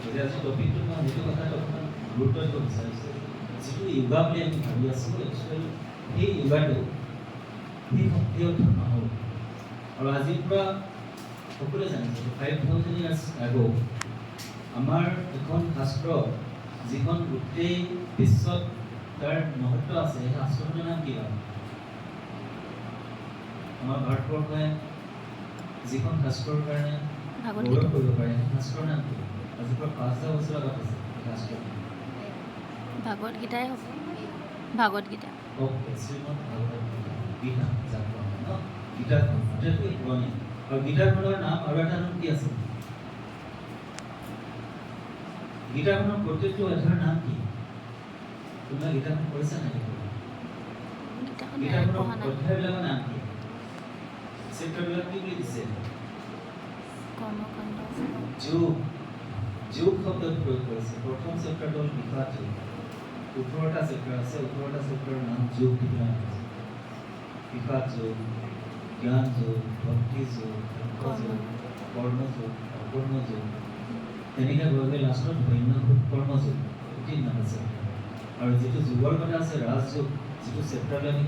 এতিয়া আজি টপিকটো মই সেইটো কথাত অকণমান গুৰুত্ব দিব বিচাৰিছোঁ যিটো য়োগা বুলি আমি ভাবি আছোঁ একচুৱেলি সেই য়োগাটো সেই শক্তিয়ত নহ'ল আৰু আজিৰ পৰা সকলোৱে জানিছে 5000 years ago আমাৰ এখন শাস্ত্ৰ যিখন গোটেই বিশ্বত তাৰ মহত্ব আছে সেই শাস্ত্ৰটোৰ নাম কি হয় আমাৰ ভাৰতবৰ্ষই যিখন শাস্ত্ৰৰ কাৰণে গৌৰৱ কৰিব পাৰে সেই শাস্ত্ৰৰ নাম কি আজিৰ পৰা 5000 বছৰ আগত আছে সেই শাস্ত্ৰ ভাগৱত গীতাই হ'ব ভাগৱত গীতা শ্ৰীমদ ভাগৱত গীতা যাক কোৱা হয় ন গীতাখন আটাইতকৈ পুৰণি আৰু গীতাখনৰ নাম আৰু এটা নাম কি আছে গীতাখনৰ প্ৰত্যেকটো অধ্যায়ৰ নাম কি তোমৰা গীতাখন পঢ়িছা নাই গীতাখনৰ অধ্যায়বিলাকৰ নাম কি চেপ্টাৰবিলাক কি বুলি দিছে কৰ্মকাণ্ড যোগ যোগ শব্দ প্ৰয়োগ কৰিছে প্ৰথম চেপ্টাৰটো হ'ল বিষাদ যোগ 18টা চেপ্টাৰ আছে 18টা চেপ্টাৰৰ নাম যোগ দিবলৈ আছে বিষাদ যোগ জ্ঞান যোগ ভক্তি যোগ যোগ কৰ্ম যোগ অকৰ্ম যোগ তেনেকৈ গৈ গৈ লাষ্টত ধন্য কৰ্ম যোগ 3 নাম আছে আৰু যিটো যোগৰ কথা আছে ৰাজযোগ যিটো চেপ্টাৰলৈ আমি